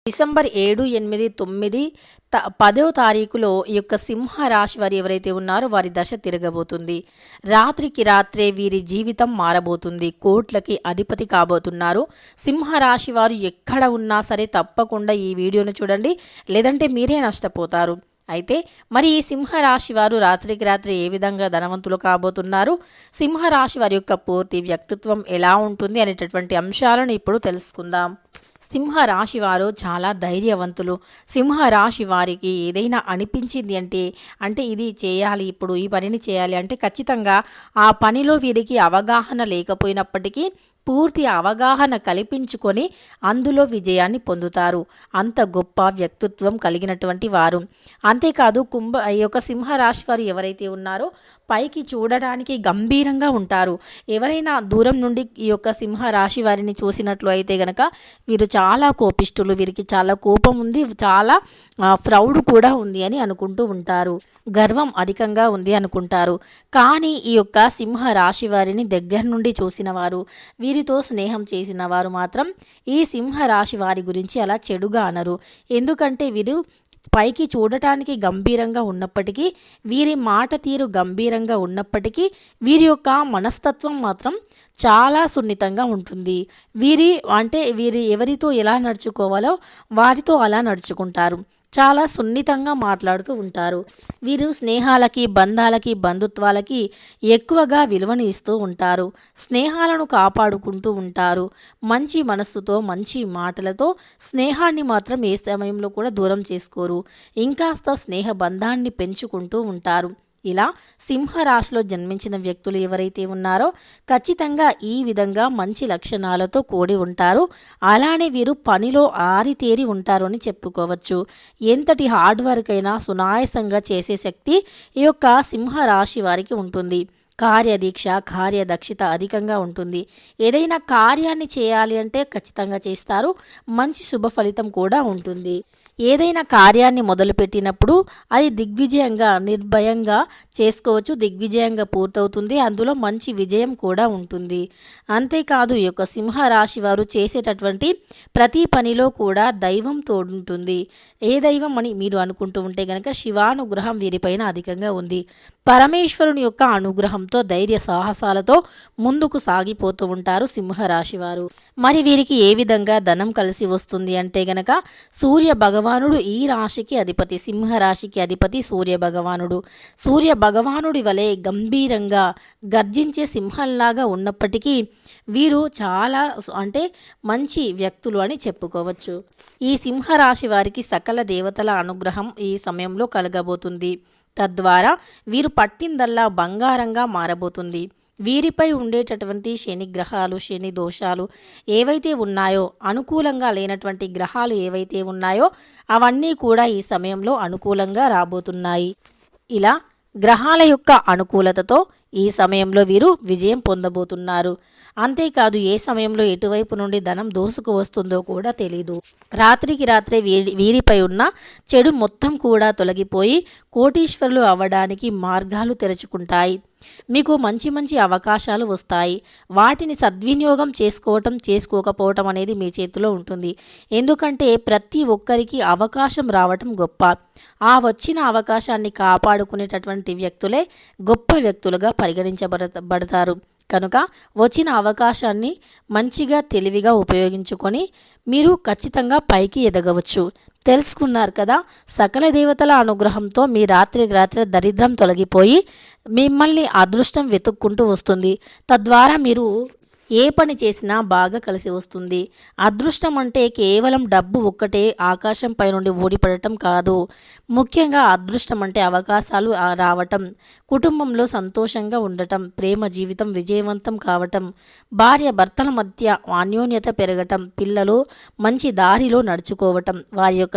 December 7, 8, 9, 10వ తారీఖులో ఈ యొక్క సింహ రాశి వారు ఎవరైతే ఉన్నారో వారి దశ తిరగబోతుంది. రాత్రికి రాత్రే వీరి జీవితం మారబోతుంది. కోట్లకి అధిపతి కాబోతున్నారు. సింహ రాశి వారు ఎక్కడ ఉన్నా సరే తప్పకుండా ఈ వీడియోను చూడండి, లేదంటే మీరే నష్టపోతారు. అయితే మరి ఈ సింహరాశి వారు రాత్రికి రాత్రి ఏ విధంగా ధనవంతులు కాబోతున్నారు, సింహరాశి వారి యొక్క పూర్తి వ్యక్తిత్వం ఎలా ఉంటుంది అనేటటువంటి అంశాలను ఇప్పుడు తెలుసుకుందాం. సింహరాశి వారు చాలా ధైర్యవంతులు. సింహరాశి వారికి ఏదైనా అనిపించింది అంటే ఇది చేయాలి, ఇప్పుడు ఈ పనిని చేయాలి అంటే ఖచ్చితంగా ఆ పనిలో వీరికి అవగాహన లేకపోయినప్పటికీ పూర్తి అవగాహన కల్పించుకొని అందులో విజయాన్ని పొందుతారు. అంత గొప్ప వ్యక్తిత్వం కలిగినటువంటి వారు. అంతేకాదు ఈ యొక్క సింహరాశి వారు ఎవరైతే ఉన్నారో పైకి చూడడానికి గంభీరంగా ఉంటారు. ఎవరైనా దూరం నుండి ఈ యొక్క సింహరాశి వారిని చూసినట్లు అయితే గనక వీరు చాలా కోపిష్ఠులు, వీరికి చాలా కోపం ఉంది, చాలా ప్రౌడ్ కూడా ఉంది అని అనుకుంటూ ఉంటారు. గర్వం అధికంగా ఉంది అనుకుంటారు. కానీ ఈ యొక్క సింహరాశి వారిని దగ్గర నుండి చూసిన వారు, వీరితో స్నేహం చేసిన వారు మాత్రం ఈ సింహరాశి వారి గురించి అలా చెడుగా అనరు. ఎందుకంటే వీరు పైకి చూడటానికి గంభీరంగా ఉన్నప్పటికీ, వీరి మాట తీరు గంభీరంగా ఉన్నప్పటికీ వీరి యొక్క మనస్తత్వం మాత్రం చాలా సున్నితంగా ఉంటుంది. వీరు ఎవరితో ఎలా నడుచుకోవాలో వారితో అలా నడుచుకుంటారు. చాలా సున్నితంగా మాట్లాడుతూ ఉంటారు. వీరు స్నేహాలకి, బంధాలకి, బంధుత్వాలకి ఎక్కువగా విలువని ఇస్తూ ఉంటారు. స్నేహాలను కాపాడుకుంటూ ఉంటారు. మంచి మనస్సుతో, మంచి మాటలతో స్నేహాన్ని మాత్రం ఏ సమయంలో కూడా దూరం చేసుకోరు. ఇంకాస్త స్నేహ బంధాన్ని పెంచుకుంటూ ఉంటారు. ఇలా సింహరాశిలో జన్మించిన వ్యక్తులు ఎవరైతే ఉన్నారో ఖచ్చితంగా ఈ విధంగా మంచి లక్షణాలతో కూడి ఉంటారు. అలానే వీరు పనిలో ఆరితేరి ఉంటారు అని చెప్పుకోవచ్చు. ఎంతటి హార్డ్ వర్క్ అయినా సునాయాసంగా చేసే శక్తి ఈ యొక్క సింహరాశి వారికి ఉంటుంది. కార్యదీక్ష, కార్యదక్షత అధికంగా ఉంటుంది. ఏదైనా కార్యాన్ని చేయాలి అంటే ఖచ్చితంగా చేస్తారు. మంచి శుభ ఫలితం కూడా ఉంటుంది. ఏదైనా కార్యాన్ని మొదలుపెట్టినప్పుడు అది దిగ్విజయంగా, నిర్భయంగా చేసుకోవచ్చు. దిగ్విజయంగా పూర్తవుతుంది. అందులో మంచి విజయం కూడా ఉంటుంది. అంతేకాదు ఈ యొక్క సింహరాశి వారు చేసేటటువంటి ప్రతి పనిలో కూడా దైవం తోడుంటుంది. ఏ దైవం అని మీరు అనుకుంటూ ఉంటే కనుక శివానుగ్రహం వీరిపైన అధికంగా ఉంది. పరమేశ్వరుని యొక్క అనుగ్రహంతో ధైర్య సాహసాలతో ముందుకు సాగిపోతూ ఉంటారు సింహరాశి వారు. మరి వీరికి ఏ విధంగా ధనం కలిసి వస్తుంది అంటే గనక సూర్య భగవానుడు ఈ రాశికి అధిపతి, సింహరాశికి అధిపతి సూర్య భగవానుడు. సూర్య భగవానుడి వలె గంభీరంగా గర్జించే సింహంలాగా ఉన్నప్పటికీ వీరు చాలా మంచి వ్యక్తులు అని చెప్పుకోవచ్చు. ఈ సింహరాశి వారికి సకల దేవతల అనుగ్రహం ఈ సమయంలో కలగబోతుంది. తద్వారా వీరు పట్టిందల్లా బంగారంగా మారబోతుంది. వీరిపై ఉండేటటువంటి శని గ్రహాలు, శని దోషాలు ఏవైతే ఉన్నాయో, అనుకూలంగా లేనటువంటి గ్రహాలు ఏవైతే ఉన్నాయో అవన్నీ కూడా ఈ సమయంలో అనుకూలంగా రాబోతున్నాయి. ఇలా గ్రహాల యొక్క అనుకూలతతో ఈ సమయంలో వీరు విజయం పొందబోతున్నారు. అంతేకాదు ఏ సమయంలో ఎటువైపు నుండి ధనం దోసుకు వస్తుందో కూడా తెలీదు. రాత్రికి రాత్రే వీరిపై ఉన్న చెడు మొత్తం కూడా తొలగిపోయి కోటీశ్వరులు అవ్వడానికి మార్గాలు తెరుచుకుంటాయి. మీకు మంచి మంచి అవకాశాలు వస్తాయి. వాటిని సద్వినియోగం చేసుకోకపోవటం అనేది మీ చేతిలో ఉంటుంది. ఎందుకంటే ప్రతి ఒక్కరికి అవకాశం రావటం గొప్ప. ఆ వచ్చిన అవకాశాన్ని కాపాడుకునేటటువంటి వ్యక్తులే గొప్ప వ్యక్తులుగా పరిగణించబడతారు. కనుక వచ్చిన అవకాశాన్ని మంచిగా, తెలివిగా ఉపయోగించుకొని మీరు ఖచ్చితంగా పైకి ఎదగవచ్చు. తెలుసుకున్నారు కదా, సకల దేవతల అనుగ్రహంతో మీ రాత్రికి రాత్రి దరిద్రం తొలగిపోయి మిమ్మల్ని అదృష్టం వెతుక్కుంటూ వస్తుంది. తద్వారా మీరు ఏ పని చేసినా బాగా కలిసి వస్తుంది. అదృష్టం అంటే కేవలం డబ్బు ఒక్కటే ఆకాశం పై నుండి ఊడిపడటం కాదు. ముఖ్యంగా అదృష్టం అంటే అవకాశాలు రావటం, కుటుంబంలో సంతోషంగా ఉండటం, ప్రేమ జీవితం విజయవంతం కావటం, భార్య భర్తల మధ్య అన్యోన్యత పెరగటం, పిల్లలు మంచి దారిలో నడుచుకోవటం, వారి యొక్క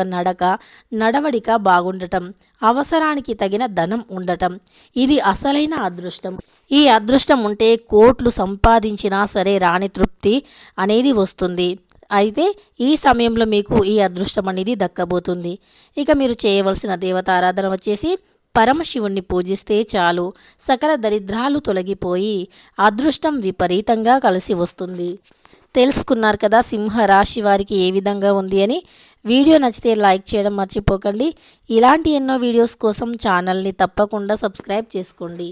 నడవడిక బాగుండటం, అవసరానికి తగిన ధనం ఉండటం, ఇది అసలైన అదృష్టం. ఈ అదృష్టం ఉంటే కోట్లు సంపాదించినా సరే రాని తృప్తి అనేది వస్తుంది. అయితే ఈ సమయంలో మీకు ఈ అదృష్టం అనేది దక్కబోతుంది. ఇక మీరు చేయవలసిన దేవతారాధన వచ్చేసి పరమశివుణ్ణి పూజిస్తే చాలు, సకల దరిద్రాలు తొలగిపోయి అదృష్టం విపరీతంగా కలిసి వస్తుంది. తెలుసుకున్నారు కదా సింహ రాశి వారికి ఏ విధంగా ఉంది అని. వీడియో నచ్చితే లైక్ చేయడం మర్చిపోకండి. ఇలాంటి ఎన్నో వీడియోస్ కోసం ఛానల్ని తప్పకుండా సబ్స్క్రైబ్ చేసుకోండి.